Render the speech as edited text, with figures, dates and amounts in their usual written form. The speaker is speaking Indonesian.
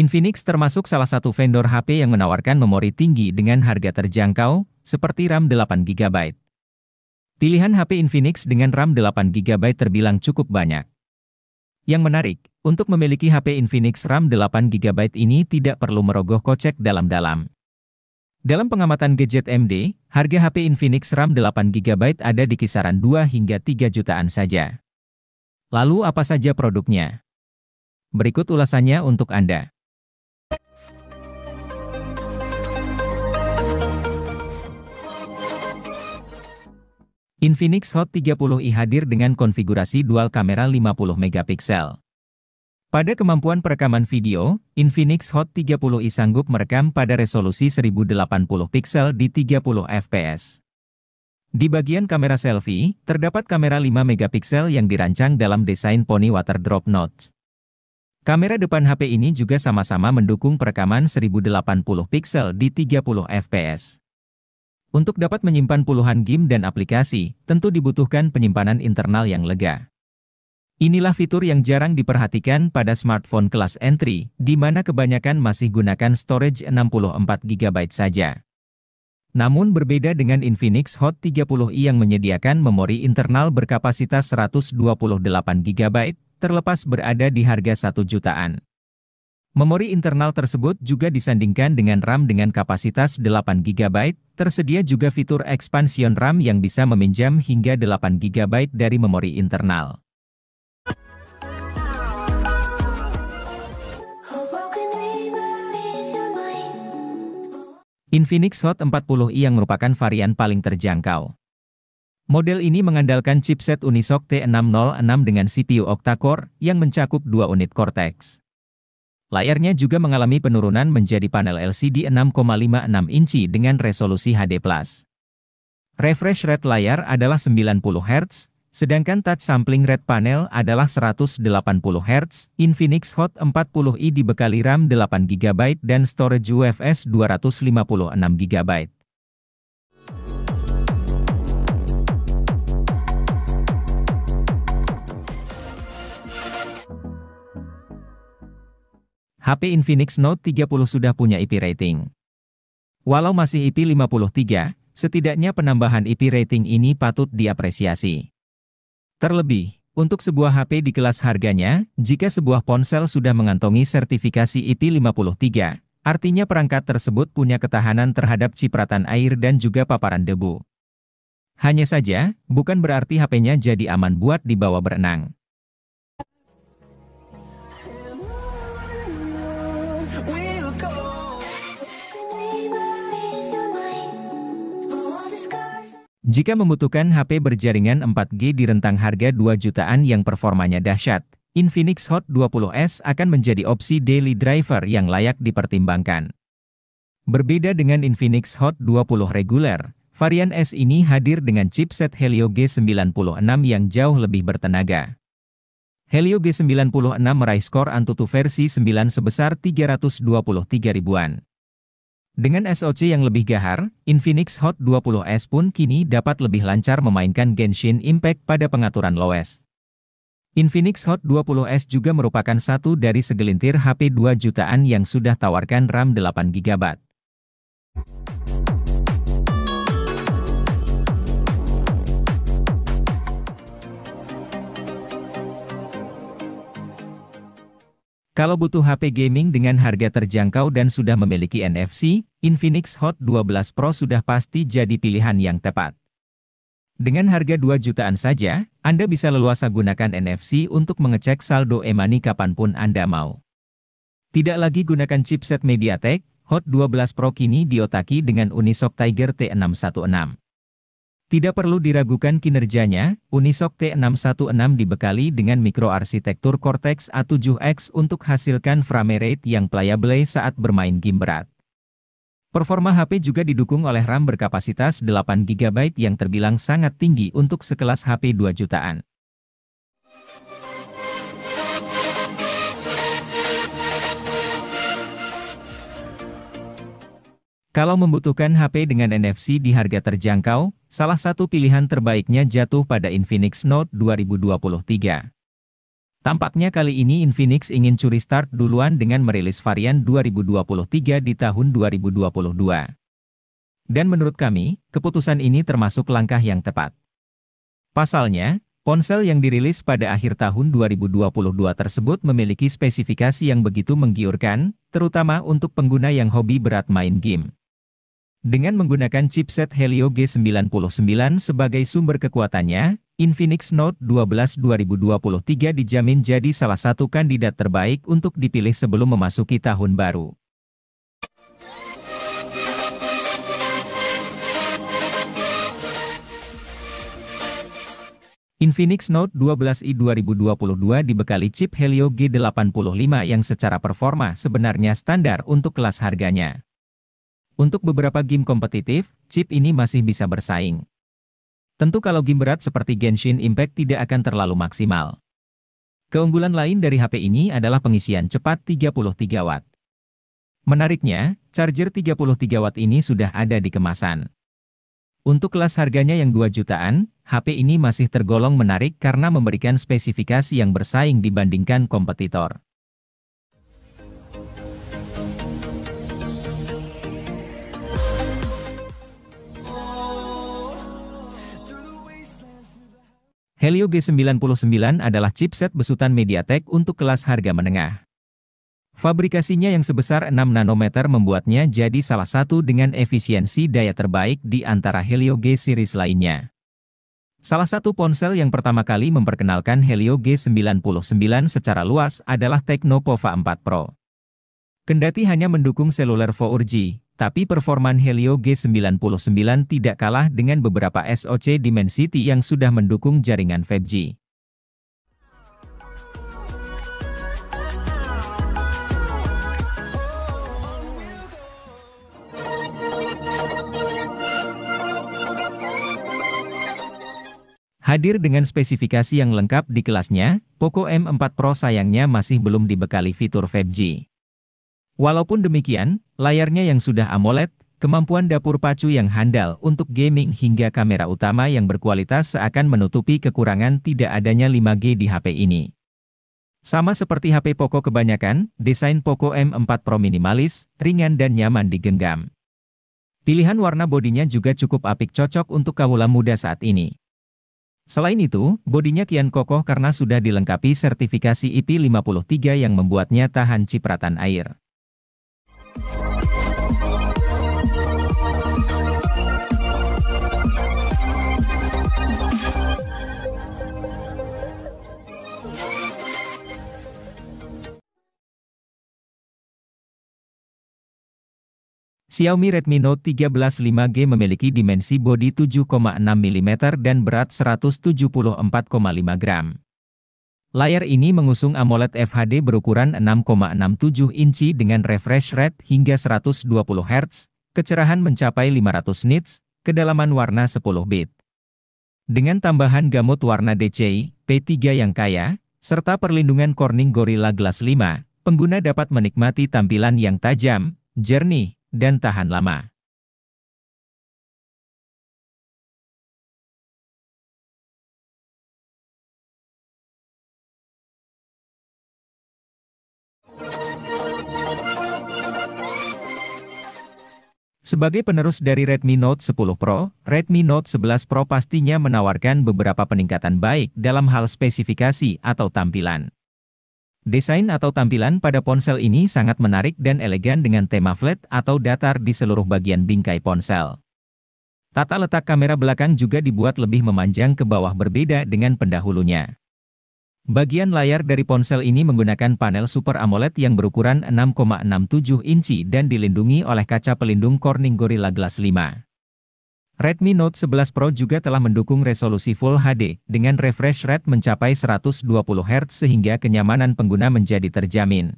Infinix termasuk salah satu vendor HP yang menawarkan memori tinggi dengan harga terjangkau, seperti RAM 8GB. Pilihan HP Infinix dengan RAM 8GB terbilang cukup banyak. Yang menarik, untuk memiliki HP Infinix RAM 8GB ini tidak perlu merogoh kocek dalam-dalam. Dalam pengamatan Gadget MD, harga HP Infinix RAM 8GB ada di kisaran 2 hingga 3 jutaan saja. Lalu apa saja produknya? Berikut ulasannya untuk Anda. Infinix Hot 30i hadir dengan konfigurasi dual kamera 50 megapiksel. Pada kemampuan perekaman video, Infinix Hot 30i sanggup merekam pada resolusi 1080 piksel di 30 fps. Di bagian kamera selfie, terdapat kamera 5 megapiksel yang dirancang dalam desain Pony Water Drop Notch. Kamera depan HP ini juga sama-sama mendukung perekaman 1080 piksel di 30 fps. Untuk dapat menyimpan puluhan game dan aplikasi, tentu dibutuhkan penyimpanan internal yang lega. Inilah fitur yang jarang diperhatikan pada smartphone kelas entry, di mana kebanyakan masih gunakan storage 64GB saja. Namun berbeda dengan Infinix Hot 30i yang menyediakan memori internal berkapasitas 128GB, terlepas berada di harga 1 jutaan. Memori internal tersebut juga disandingkan dengan RAM dengan kapasitas 8GB, tersedia juga fitur expansion RAM yang bisa meminjam hingga 8GB dari memori internal. Infinix Hot 40i yang merupakan varian paling terjangkau. Model ini mengandalkan chipset Unisoc T606 dengan CPU octa-core yang mencakup 2 unit Cortex. Layarnya juga mengalami penurunan menjadi panel LCD 6,56 inci dengan resolusi HD+. Refresh rate layar adalah 90 Hz, sedangkan touch sampling rate panel adalah 180 Hz. Infinix Hot 40i dibekali RAM 8GB dan storage UFS 256GB. HP Infinix Note 30 sudah punya IP rating. Walau masih IP 53, setidaknya penambahan IP rating ini patut diapresiasi. Terlebih, untuk sebuah HP di kelas harganya, jika sebuah ponsel sudah mengantongi sertifikasi IP 53, artinya perangkat tersebut punya ketahanan terhadap cipratan air dan juga paparan debu. Hanya saja, bukan berarti HP-nya jadi aman buat dibawa berenang. Jika membutuhkan HP berjaringan 4G di rentang harga 2 jutaan yang performanya dahsyat, Infinix Hot 20s akan menjadi opsi daily driver yang layak dipertimbangkan. Berbeda dengan Infinix Hot 20 reguler, varian S ini hadir dengan chipset Helio G96 yang jauh lebih bertenaga. Helio G96 meraih skor Antutu versi 9 sebesar 323 ribuan. Dengan SoC yang lebih gahar, Infinix Hot 20s pun kini dapat lebih lancar memainkan Genshin Impact pada pengaturan lowes. Infinix Hot 20s juga merupakan satu dari segelintir HP 2 jutaan yang sudah tawarkan RAM 8GB. Kalau butuh HP gaming dengan harga terjangkau dan sudah memiliki NFC, Infinix Hot 12 Pro sudah pasti jadi pilihan yang tepat. Dengan harga 2 jutaan saja, Anda bisa leluasa gunakan NFC untuk mengecek saldo e-money kapanpun Anda mau. Tidak lagi gunakan chipset MediaTek, Hot 12 Pro kini diotaki dengan Unisoc Tiger T616. Tidak perlu diragukan kinerjanya, Unisoc T616 dibekali dengan mikroarsitektur Cortex A7X untuk hasilkan frame rate yang playable saat bermain game berat. Performa HP juga didukung oleh RAM berkapasitas 8GB yang terbilang sangat tinggi untuk sekelas HP 2 jutaan. Kalau membutuhkan HP dengan NFC di harga terjangkau, salah satu pilihan terbaiknya jatuh pada Infinix Note 2023. Tampaknya kali ini Infinix ingin curi start duluan dengan merilis varian 2023 di tahun 2022. Dan menurut kami, keputusan ini termasuk langkah yang tepat. Pasalnya, ponsel yang dirilis pada akhir tahun 2022 tersebut memiliki spesifikasi yang begitu menggiurkan, terutama untuk pengguna yang hobi berat main game. Dengan menggunakan chipset Helio G99 sebagai sumber kekuatannya, Infinix Note 12 2023 dijamin jadi salah satu kandidat terbaik untuk dipilih sebelum memasuki tahun baru. Infinix Note 12i 2022 dibekali chip Helio G85 yang secara performa sebenarnya standar untuk kelas harganya. Untuk beberapa game kompetitif, chip ini masih bisa bersaing. Tentu kalau game berat seperti Genshin Impact tidak akan terlalu maksimal. Keunggulan lain dari HP ini adalah pengisian cepat 33 Watt. Menariknya, charger 33 Watt ini sudah ada di kemasan. Untuk kelas harganya yang 2 jutaan, HP ini masih tergolong menarik karena memberikan spesifikasi yang bersaing dibandingkan kompetitor. Helio G99 adalah chipset besutan MediaTek untuk kelas harga menengah. Fabrikasinya yang sebesar 6 nanometer membuatnya jadi salah satu dengan efisiensi daya terbaik di antara Helio G series lainnya. Salah satu ponsel yang pertama kali memperkenalkan Helio G99 secara luas adalah Tecno Pova 4 Pro. Kendati hanya mendukung seluler 4G, tapi performan Helio G99 tidak kalah dengan beberapa SoC Dimensity yang sudah mendukung jaringan 5G. Hadir dengan spesifikasi yang lengkap di kelasnya, Poco M4 Pro sayangnya masih belum dibekali fitur 5G. Walaupun demikian, layarnya yang sudah AMOLED, kemampuan dapur pacu yang handal untuk gaming hingga kamera utama yang berkualitas seakan menutupi kekurangan tidak adanya 5G di HP ini. Sama seperti HP Poco kebanyakan, desain Poco M4 Pro minimalis, ringan dan nyaman digenggam. Pilihan warna bodinya juga cukup apik cocok untuk kaula muda saat ini. Selain itu, bodinya kian kokoh karena sudah dilengkapi sertifikasi IP53 yang membuatnya tahan cipratan air. Xiaomi Redmi Note 13 5G memiliki dimensi bodi 7,6 mm dan berat 174,5 gram. Layar ini mengusung AMOLED FHD berukuran 6,67 inci dengan refresh rate hingga 120 Hz, kecerahan mencapai 500 nits, kedalaman warna 10 bit. Dengan tambahan gamut warna DCI, P3 yang kaya, serta perlindungan Corning Gorilla Glass 5, pengguna dapat menikmati tampilan yang tajam, jernih, dan tahan lama. Sebagai penerus dari Redmi Note 10 Pro, Redmi Note 11 Pro pastinya menawarkan beberapa peningkatan baik dalam hal spesifikasi atau tampilan. Desain atau tampilan pada ponsel ini sangat menarik dan elegan dengan tema flat atau datar di seluruh bagian bingkai ponsel. Tata letak kamera belakang juga dibuat lebih memanjang ke bawah berbeda dengan pendahulunya. Bagian layar dari ponsel ini menggunakan panel Super AMOLED yang berukuran 6,67 inci dan dilindungi oleh kaca pelindung Corning Gorilla Glass 5. Redmi Note 11 Pro juga telah mendukung resolusi Full HD, dengan refresh rate mencapai 120 Hz sehingga kenyamanan pengguna menjadi terjamin.